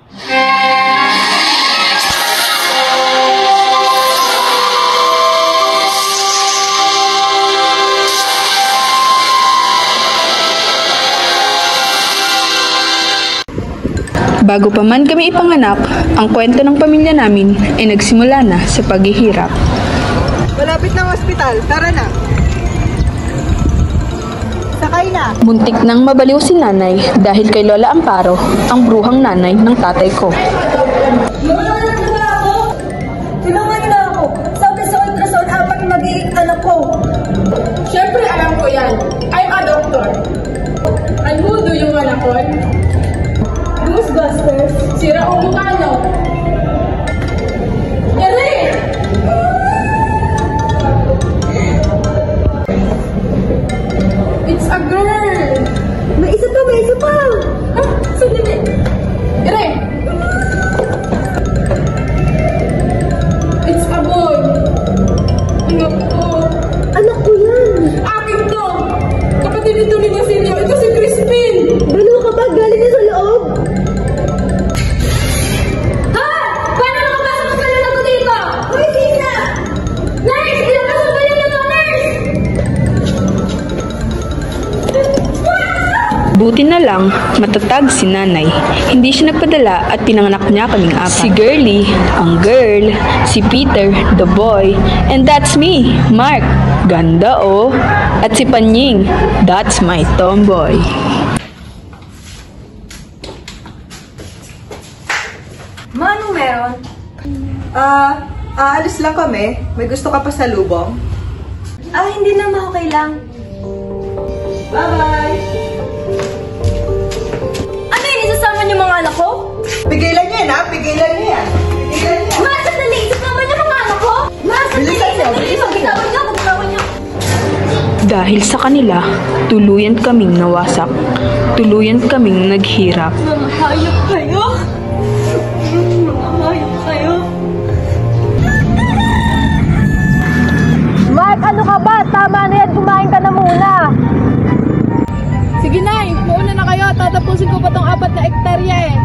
Bago pa man kami ipanganak, ang kwento ng pamilya namin ay nagsimula na sa paghihirap. Malapit na ang ospital, tara na. Sakay na. Muntik nang mabaliw si nanay dahil kay Lola Amparo, ang bruhang nanay ng tatay ko. Tulungan niyo na ako. Sabi sa ultrasound, 4 magiging anak ko. Siyempre alam ko yan. I'm a doctor. And who do you wanna call? Ghostbusters. Sira ang mukha nyo. Ere! It's a girl! May isa pa, may isa pa. Ah, sandali. Ere! It's a boy. Anak ko. Anak ko yan. Akin to! Kapatid nito ni Basilio. Ito si Crispin! Balo ka ba? Galing na sa loob. Buti na lang, matatag si nanay. Hindi siya nagpadala at pinanganak niya kaming 4. Si Girlie, ang girl. Si Peter, the boy. And that's me, Mark. Ganda oh. At si Panying, that's my tomboy. Ma, anong meron? Aalis lang kami. May gusto ka pa sa lubong? Hindi na, ma. Okay lang. Bye-bye! Ano yun? Isasama niyo mga anak ko? Pigilan niya yan, ha? Pigilan niya yan. Pigilan niya. Ma, sandali! Isasama niyo mga anak ko? Ma, sandali! Bilisan niyo, Sandali! bilisan niyo. Magbitawan niyo! Dahil sa kanila, tuluyan kaming nawasak. Tuluyan kaming naghirap. Mga hayop kayo! Mga hayop kayo! Mark, ano ka ba? Tama na yan, kumain ka na muna. Sige, Nay. Mauna na kayo. Tatapusin ko pa tong 4 na ektarya eh.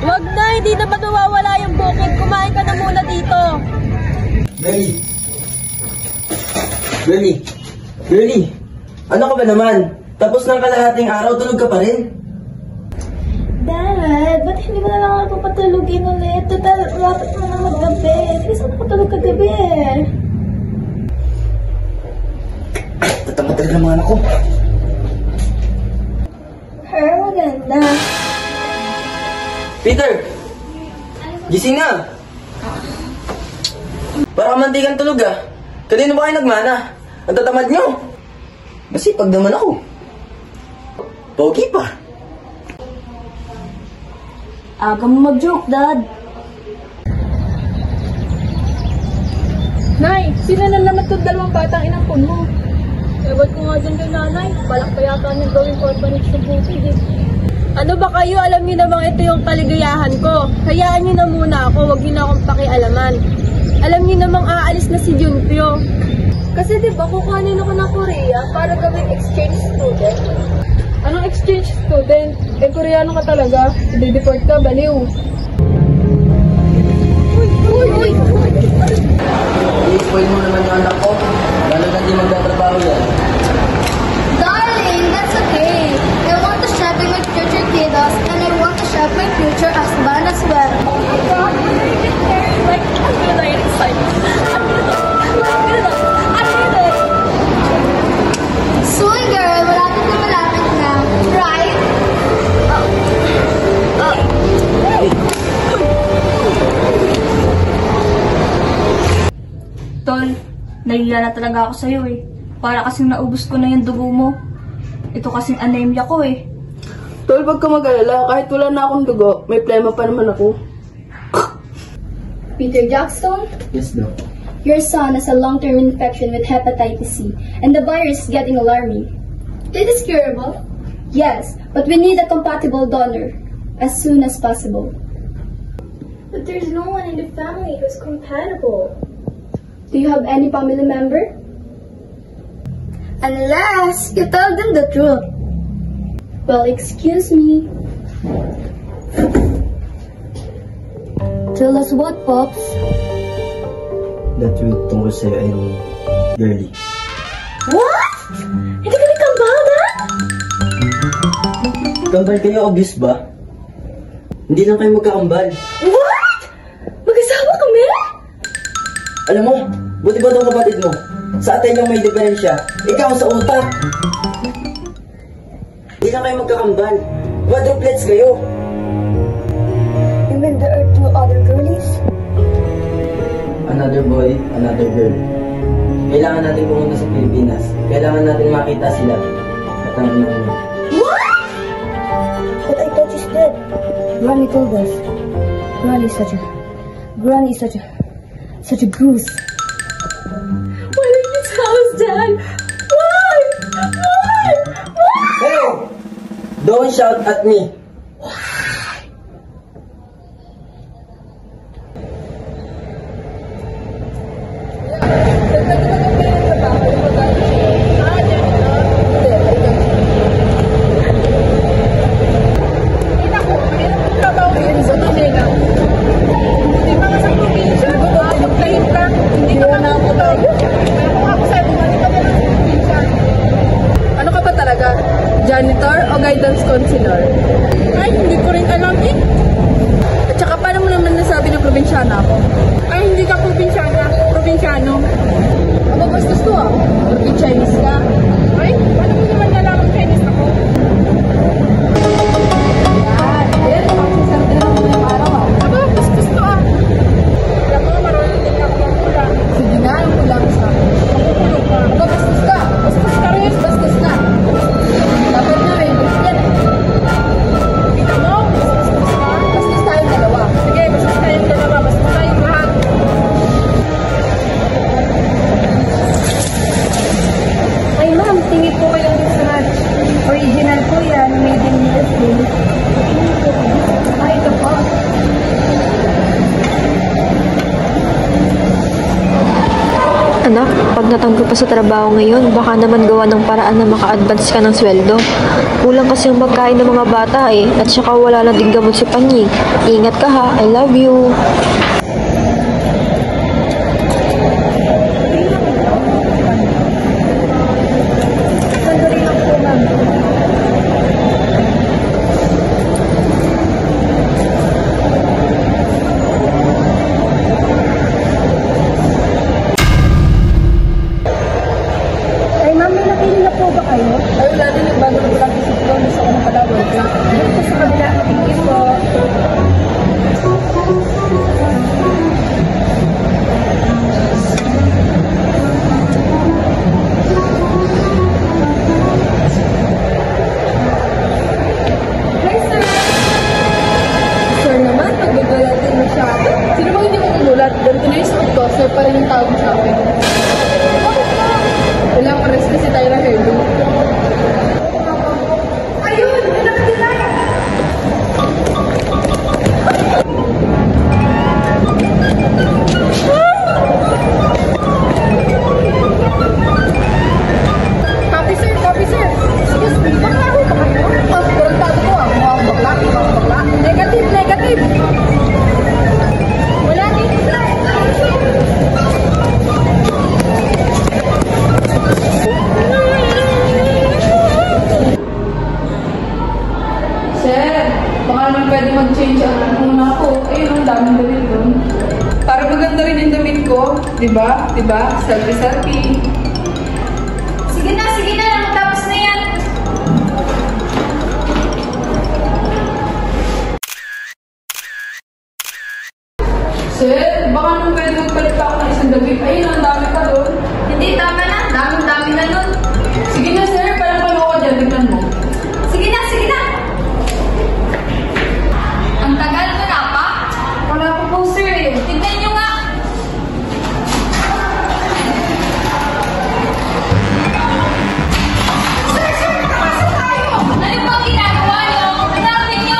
Wag na! Hindi na ba nawawala yung bukid? Kumain ka na muna dito! Girlie, ano ka ba naman? Tapos ng kalahating araw, tulog ka pa rin? Dad, ba't hindi mo na lang ako patulugin ulit? Total, lapit mo na maggabi. Hindi saan nakatulog kagabi eh. Tatamad talaga ng mga anak ko. Pero maganda. Peter! Gising na! Para mantikan tulog ah. Kanino ba kayo nagmana? Ang tatamad nyo! Masipag naman ako. Pogi pa. Aga mo mag-joke, Dad. Nay, sila na naman itong 2 batang inampun mo. Ewan ko nga dyan kay nanay. Balak pa yata niyang gawing orphanage ng bukid eh. Ano ba kayo? Alam niyo namang ito yung kaligayahan ko. Hayaan niyo na muna ako. Huwag niyo na akong pakialaman. Alam niyo namang aalis na si Junpyo. Kasi diba kukuhanin ako ng Korea para gawing exchange student? Anong exchange student? Eh, Koreano ka talaga. I-deport ka, baliw. I-spoil mo naman yung anak ko. Lalo na di magtatrabaho yan. Darling, that's okay. I want to share my future kiddos and I want to share my future husband as well. Oh my God, you're gonna get married. Like, I'm really excited. I'm gonna soon, girl. Malapit na malapit na. Right? Tol, nahiya na talaga ako sa'yo eh. Para kasing naubos ko na yung dugo mo. Ito kasing anemia ko eh. Tol, wag ka mag-alala. Kahit wala na akong dugo, may plema pa naman ako. Peter Jackson, Yes, Doc. your son has a long-term infection with hepatitis C, and the virus is getting alarming. It is curable? Yes, but we need a compatible donor as soon as possible. But there's no one in the family who's compatible. Do you have any family member? Unless you tell them the truth. Well, excuse me. Tell us what, Pops? The truth tungkol sa'yo ay girly. What? Hindi ka nagkambal, Dad? Kambal kayo, obvious ba? Hindi lang kayo magkakambal. What? Mag-asawa kami? Alam mo, buti ba itong kapatid mo? Sa atin lang may diferensya. Ikaw sa utak. Hindi lang kayo magkakambal. Quadruplets kayo. You mean there are 2 other girlies? Another boy, another girl. Kailangan natin pumunta sa Pilipinas. Kailangan natin makita sila. At ang ina mo. What? But I thought she's dead. Granny told us. Granny is such a goose. Why did you tell us, Dad? Why? Why? Why? Hey! Don't shout at me. Ano ka ba talaga? Janitor o guidance counselor? Ay, hindi ko rin alam eh. At saka paano mo naman nasabi na probinsyana ako? Ay, hindi ka probinsyana. Probinsyano. Aba, bastos ko ah. Porque Chinese ka. Ay, paano mo naman nalaman Chinese ako? Yan, makasisabi na ako ng araw ah. Aba, bastos ko ah. Alam mo, marunong din ako ng pula. Sige nga, yung pula mo sa akin. Makukulong ka. Aba, bastos ka. Bastos ka rin. Bastos ka. Dapat na rin. Yan. Kita mo? Bastos ka. Bastos tayong dalawa. Sige, bastos tayong dalawa. Bastos tayong lahat. Ay, ma'am, tingin po kayo ng scratch. Original po yan, made in Philippines. Ay, ito po. Anak, pag natanggap pa sa trabaho ngayon, baka naman gawa ng paraan na maka-advance ka ng sweldo. Kulang kasi ang pagkain ng mga bata eh, at saka wala na din gamot si Panyi. Ingat ka ha, I love you. Sandali lang po, ma'am. Ay, ma'am, may napili na po ba kayo? Ay, wala din. Bago ko lang isip ko. Gusto ko na pala. Dito po sa kabila. Thank you po. Hi, sir! Sir naman, pagbigala din mo siya. Sino ba hindi mo umulat? Ganito na yung suot ko. Sir pa rin yung tawag sa akin. Wala, pares kasi tayo na hairdo. Ayun! May nakatitay! Copy, sir! Copy, sir! Excuse me, bakla ba kayo? Tarantado ko ah. Mukhang bakla. Negative, negative! Wala dito, sir! Sir, baka naman pwede mag-change ang anak muna ako. Ayun, ang daming damit doon. Para maganda rin yung damit ko. Diba? Diba? Selfie-selfie. Sige na, matapos na yan. Sir, baka naman pwede magpalit pa ako ng isang damit. Ayun, ang dami pa doon. Hindi, tama na. Daming-dami na nun. Sige na, sir. Parang palo ko dyan. Tignan mo. Sige na. Ang tagal mo na pa. Wala pa po, sir eh. Tignan nyo nga. Sir, pasok tayo. Ano bang ginagawa nyo? Hanapin nyo.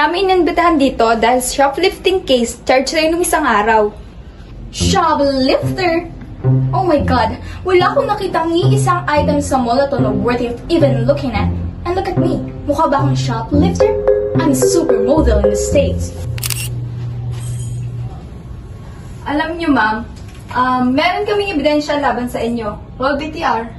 namin inimbitahan dito dahil shoplifting case charge rin nung isang araw. Shoplifter? Oh my God, wala akong nakitang ni isang item sa mall na to na worthy of even looking at. And look at me, mukha ba akong shoplifter? I'm a supermodel in the States. Alam niyo, ma'am, meron kaming ebidensya laban sa inyo. Roll BTR.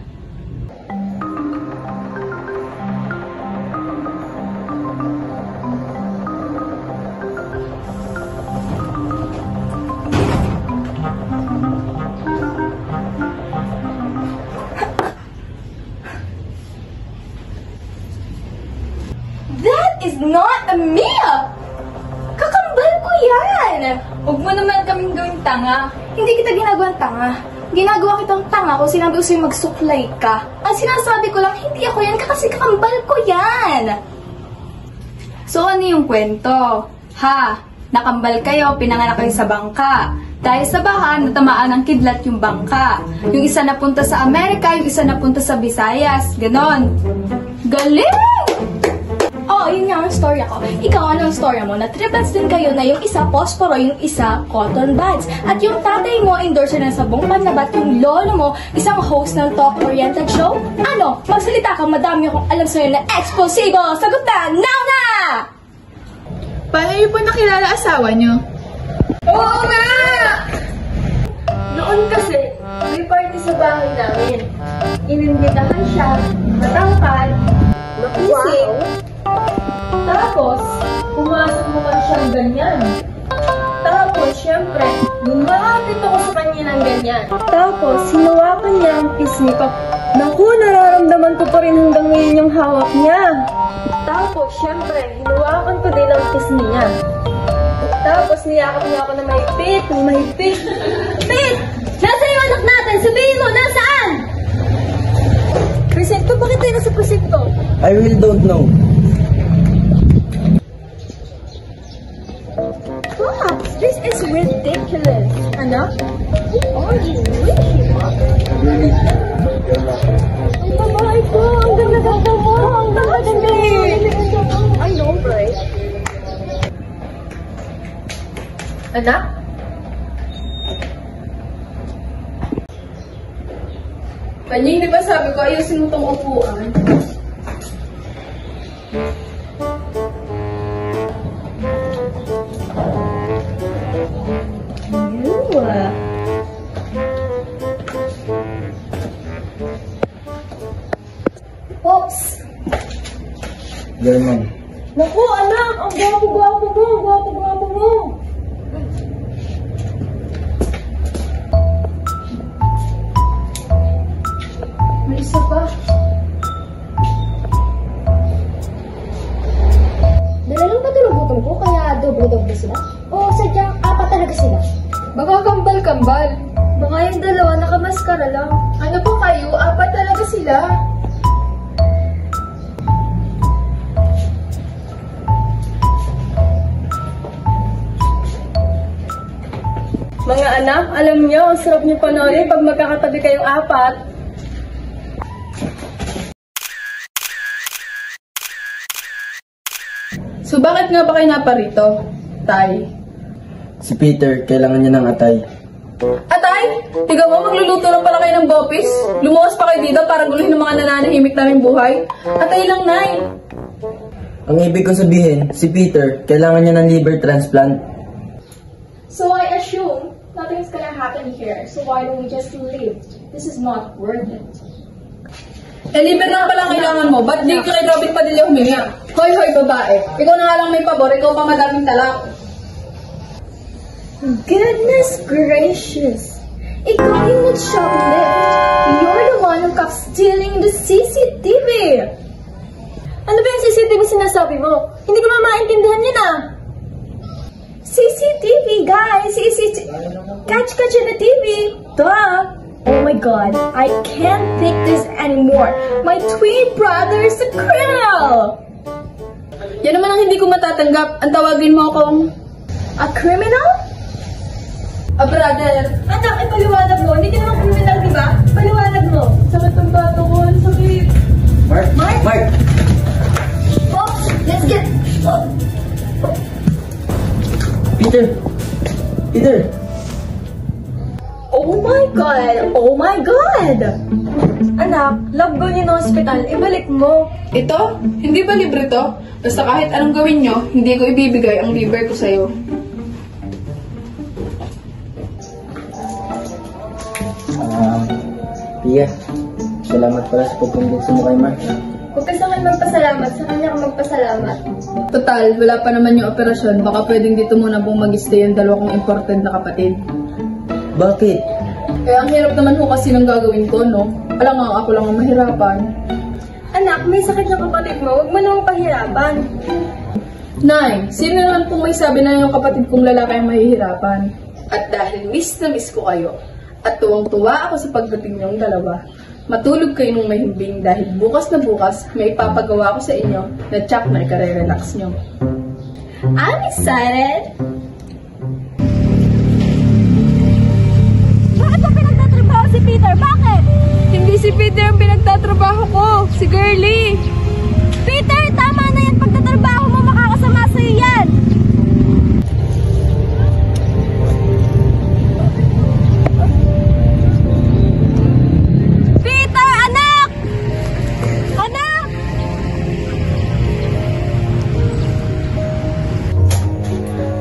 That is not a Mia! Kakambal ko yan! Huwag mo naman kaming gawing tanga. Hindi kita ginagawang tanga. Ginagawa kitang tanga kung sinabi ko sa'yo magsuklay ka. Ang sinasabi ko lang, hindi ako yan kasi kakambal ko yan! So ano yung kwento? Ha? Nakambal kayo, pinanganak kayo sa bangka. Dahil sa baha, natamaan ng kidlat yung bangka. Yung isa napunta sa Amerika, yung isa napunta sa Visayas. Ganon. Galing! Oh, yun nga ang storya ko. Ikaw, ano ang storya mo? Na-triplets din kayo na yung isa posporo, yung isa cotton buds. At yung tatay mo, endorser ng sabong panlabat, yung lolo mo, isang host ng talk-oriented show? Ano? Magsalita ka, madami akong alam sa'yo na explosivo! Sagot na! Now na! Paano niyo po nakilala asawa niyo? Oo nga! Noon kasi, may party sa bahay namin. Inimbitahan siya, matangkad, makusig, tapos, pumasok naman siyang ganyan. Tapos, syempre, lumapit ako sa kanya ng ganyan. Tapos, hinawakan niya ang pisngi ko. Naku, nararamdaman ko pa rin hanggang ngayon yung hawak niya. Tapos, syempre, hinawakan ko din ang pisngi niya. Tapos, niyakap niya ako na mahigpit, mahigpit. Pit! Nasaan yung anak natin? Sabihin mo, nasaan? Presinto, bakit tayo nasa presinto? I really don't know. Pops, this is ridiculous. Anak? Who are you? Ang babae ko! Ang ganda-ganda mo! Ang ganda-ganda mo! I know, right? Anak? Kanyang, di ba sabi ko, ayusin mo itong upuan? Pops! German. Naku, anak! Ang gwapo-gwapo mo! Ang gwapo-gwapo mo! May isa pa. Dalalang ba gutom ko kaya doble-doble sila? O sadyang apat talaga sila? Baka kambal-kambal. Baka yung dalawa nakamaskara lang. Ano po kayo? Apat talaga sila. Mga anak, alam niyo, ang sarap niyo panoorin pag magkakatabi kayong apat. So bakit nga ba kayo naparito, Tay? Si Peter, kailangan niya ng atay. Atay, tiga mo, magluluto lang pala kayo ng bopis. Lumuwas pa kayo dito para guluhin ng mga nananahimik naming buhay. Atay lang, Nay. Ang ibig kong sabihin, si Peter, kailangan niya ng liver transplant. So I assume nothing's gonna happen here. So why don't we just leave? This is not worth it. Libre lang pala kailangan mo. Ba't di ka kay Robin Padilla huminga? Hoy, babae. Ikaw na nga lang may pabor, ikaw pa madaming talak. Goodness gracious! Ikaw yung nag-shoplift. You're the one who kept stealing the CCTV. Ano ba yung CCTV sinasabi mo? Hindi ko maintindihan yun ah. CCTV, guys! CCTV! Catch in the TV! Duh! Oh my god, I can't take this anymore. My twin brother is a criminal! Yan naman ang hindi ko matatanggap. Ang tawagin mo akong... A criminal? A brother. Anak, ipaliwanag mo. Hindi ka naman criminal, di ba? Paliwanag mo. Sakit ang bato ko. Ang sakit. Mark! Mark! Pops, let's get... Peter! Peter! Oh my God! Oh my God! Anak, love goal niyo ng hospital, ibalik mo. Ito? Hindi ba libre to? Basta kahit anong gawin nyo, hindi ko ibibigay ang liver ko sa'yo. Pia, salamat pala sa pagkumbinsi mo kay Mark. Huwag ka sa akin magpasalamat, sa kanya ka magpasalamat. Total, wala pa naman yung operasyon. Baka pwedeng dito muna pong mag-stay yung dalawa kong important na kapatid. Bakit? Eh, ang hirap naman ho kasi ng gagawin ko, no? Alam nga, ako lang ang mahirapan. Anak, may sakit na kapatid mo, huwag mo namang pahirapan. Nay, sino naman pong may sabi na yung kapatid kong lalaki ang mahihirapan? At dahil miss na miss ko kayo, at tuwang-tuwa ako sa pagdating niyong dalawa, matulog kayo ng mahimbing dahil bukas na bukas, may ipapagawa ko sa inyo na tsak na ikare-relax niyo. I'm excited! Bakit mo pinagtatrabaho si Peter? Bakit? Hindi si Peter ang pinagtatrabaho ko, si Girlie! Peter, tama na yan. Pagtatrabaho mo, makakasama sa'yo yan. Peter, anak! Anak!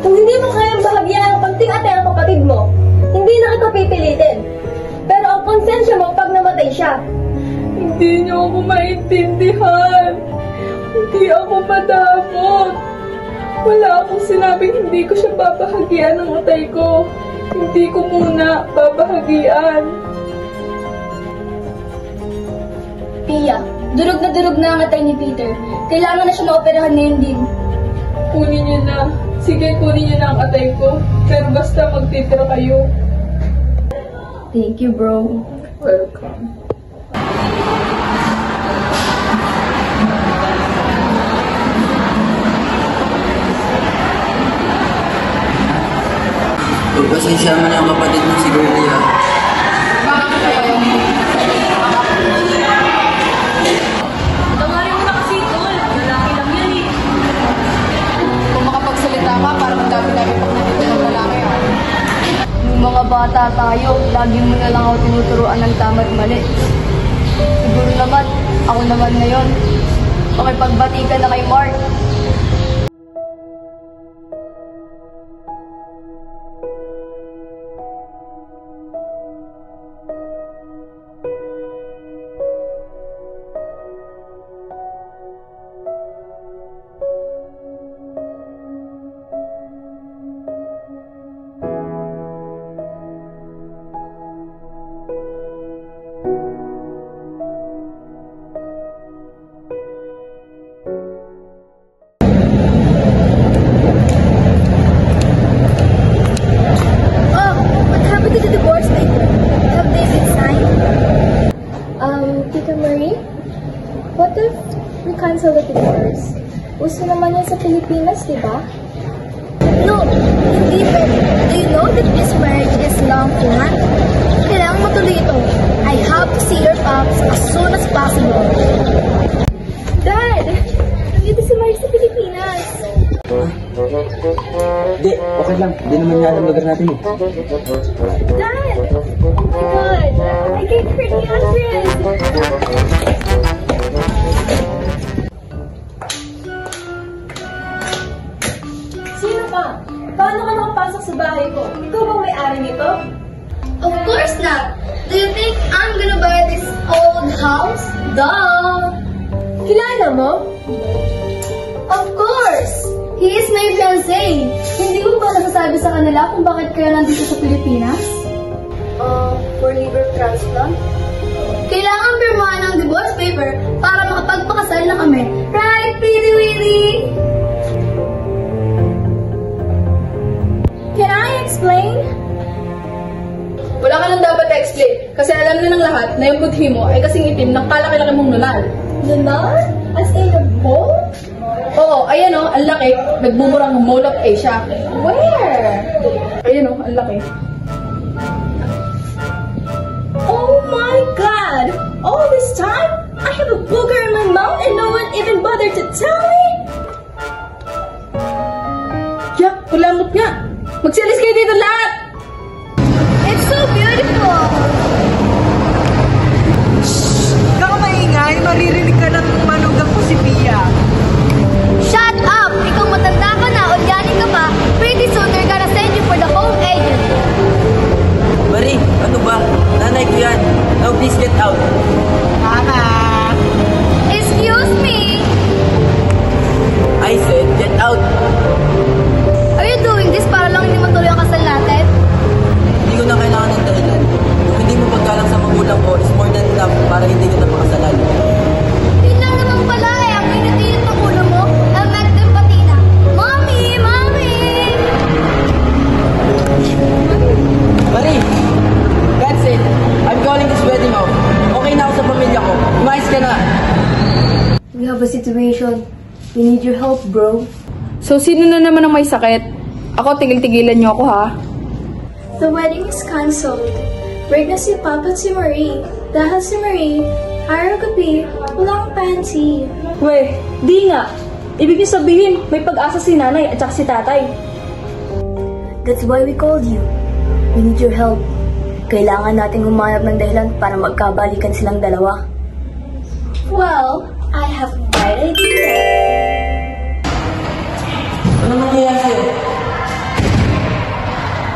Kung hindi mo kayang bahagyan ang pagtingate ang kapatid mo, hindi na kita pipilitin. Pero ang konsensya mo pag namatay siya. Hindi niyo ako maintindihan. Hindi ako madamot. Wala akong sinabing hindi ko siya babahagian ng atay ko. Hindi ko muna babahagian. Pia, durog na ang atay ni Peter. Kailangan na siya maoperahan ngayon din. Kunin niyo na. Sige, kunin niyo na ang atay ko. Pero basta magtitira kayo. Thank you, bro. Welcome. Pasensya mo na ang kapatid mo si Girlie, ha? Bakit kayo? Tawarin mo na kasi, Tol. Lalaki lang yan eh. Kung makapagsalita ka, para magdami-dami pag nandito ng lalaki, ha? Nung mga bata tayo, lagi mo na lang ako tinuturuan ng tama't mali. Siguro naman, ako naman ngayon. Pakipagbati ka na kay Mark. Tita Marie, what if we cancel the divorce? Uso naman yan sa Pilipinas, di ba? No, hindi pwede. Do you know that this marriage is long planned? Kailangan matuloy ito. I have to see your pops as soon as possible. Dad! Nandito si Marie sa Pilipinas. Hindi, okay lang. Hindi naman nga alam lugar natin, eh. Dad! Oh my God! I gave her the address! Sino ka? Paano ka nakapasok sa bahay ko? Ikaw bang may-ari nito? Of course not! Do you think I'm gonna buy this old house? Duh! Kilala mo? Of course! He is my fiancé! Hindi mo ba nasasabi sa kanila kung bakit kayo nandito sa Pilipinas? For liver transplant? Kailangan pirmahan ng divorce paper para makapagpakasal na kami. Right, Pretty Willy? Can I explain? Wala ka nang dapat explain. Kasi alam na ng lahat na yung budhi mo ay kasing itim ng kalaki-laki mong nunal. Nunal? As in a bowl? Oo, ayan o, ang laki. Nagmumurang Mall of Asia. Where? Ayan o, ang laki. Oh my God! All this time, I have a booger in my mouth and no one even bothered to tell me? Yak, kulamot nga. Magsialis kayo dito lahat. It's so beautiful! Baka maingay, maririnig ka ng manugang ko si Pia. Shut up! Ikaw matanda ka na o galing ka pa, pretty soon they're gonna send you for the home agent. Marie, ano ba? Nanay ko yan. Now please get out. Mama! Excuse me? I said, get out. Are you doing this para lang hindi matuloy ang kasal natin? Hindi ko na kailangan ng dahilan. Kung hindi mo paggalang sa magulang ko is more than enough para hindi kita makasalan. Yun lang naman pala eh. Ang init-init ng ulo mo. I'll make them patina. Mommy! Mommy! Marie! That's it. I'm calling this wedding off. Okay na ako sa pamilya ko. Umayos ka na. We have a situation. We need your help, bro. So, sino na naman ang may sakit? Ako, tigil-tigilan niyo ako, ha? The wedding is cancelled. Break na si Papa at si Marie. Dahil si Marie, araw-gabi, wala kang panty. Weh, di nga. Ibig niyo sabihin, may pag-asa si nanay at saka si tatay. That's why we called you. We need your help. Kailangan nating humanap ng dahilan para magkabalikan silang dalawa. Well, I have a bright idea. Ano nangyayari sa'yo?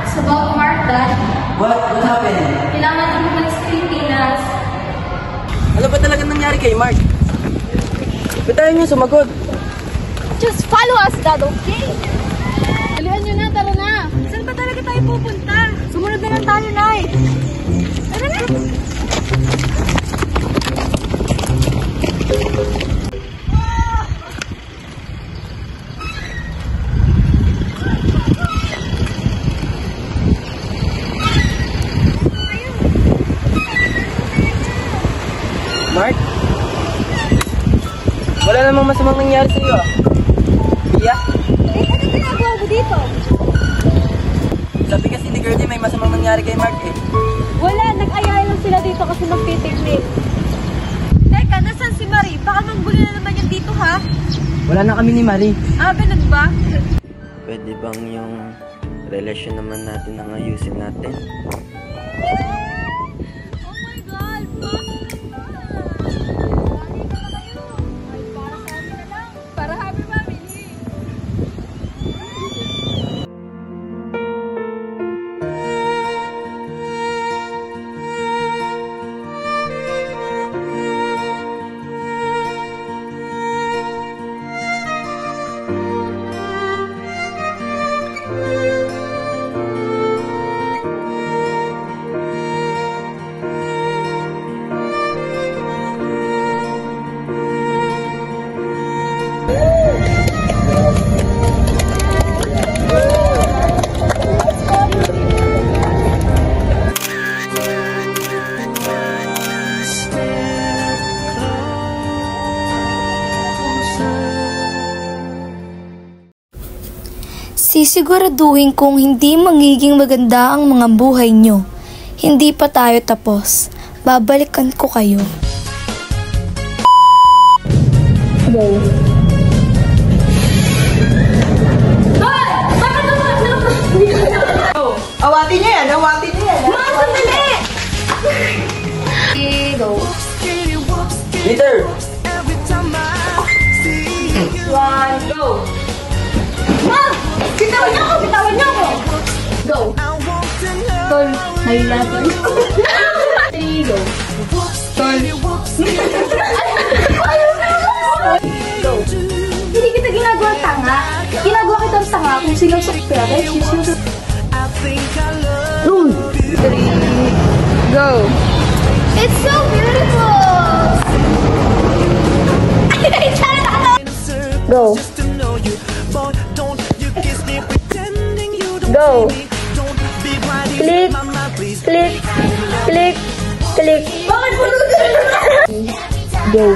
It's about Mark, Dad. What happened? Kailangan natin bumalik sa Pilipinas. Ano ba talaga nangyari kay Mark? Ba't tayo niyo sumagot? Just follow us, Dad, okay? Dalihan nyo na, tara na. Saan ba talaga tayo pupunta? Sumunod na lang tayo, Nay. Tara na. Mark? Wala namang masamang nangyari sa'yo, ah. Pia? Ano ginagawa mo dito? Sabi kasi ni Girlie may masamang nangyari kay Mark, eh. Wala, nag-ayaya lang sila dito kasi magpipiknik. Teka, nasan si Marie? Baka mangbuli na naman yan dito, ha? Wala na kami ni Marie. Ah, ganun ba? Pwede bang yung relasyon naman natin ang ayusin natin? Oh my God! Para happy family! Sisiguraduhin kong hindi magiging maganda ang mga buhay nyo. Hindi pa tayo tapos. Babalikan ko kayo. Awatin niyo yan, awatin niyo yan. Go. Peter! One, go. Ma'am! Bitawan niyo ako! Bitawan niyo ako! Go. Tol, nahilatan. 3, go. Tol. Go. Hindi kita ginagawa tanga. Ginagawa kitang tanga kung sinong pera. Go! It's so beautiful! Go. Go. Click. Click. Click. Click. Bakit mo Go.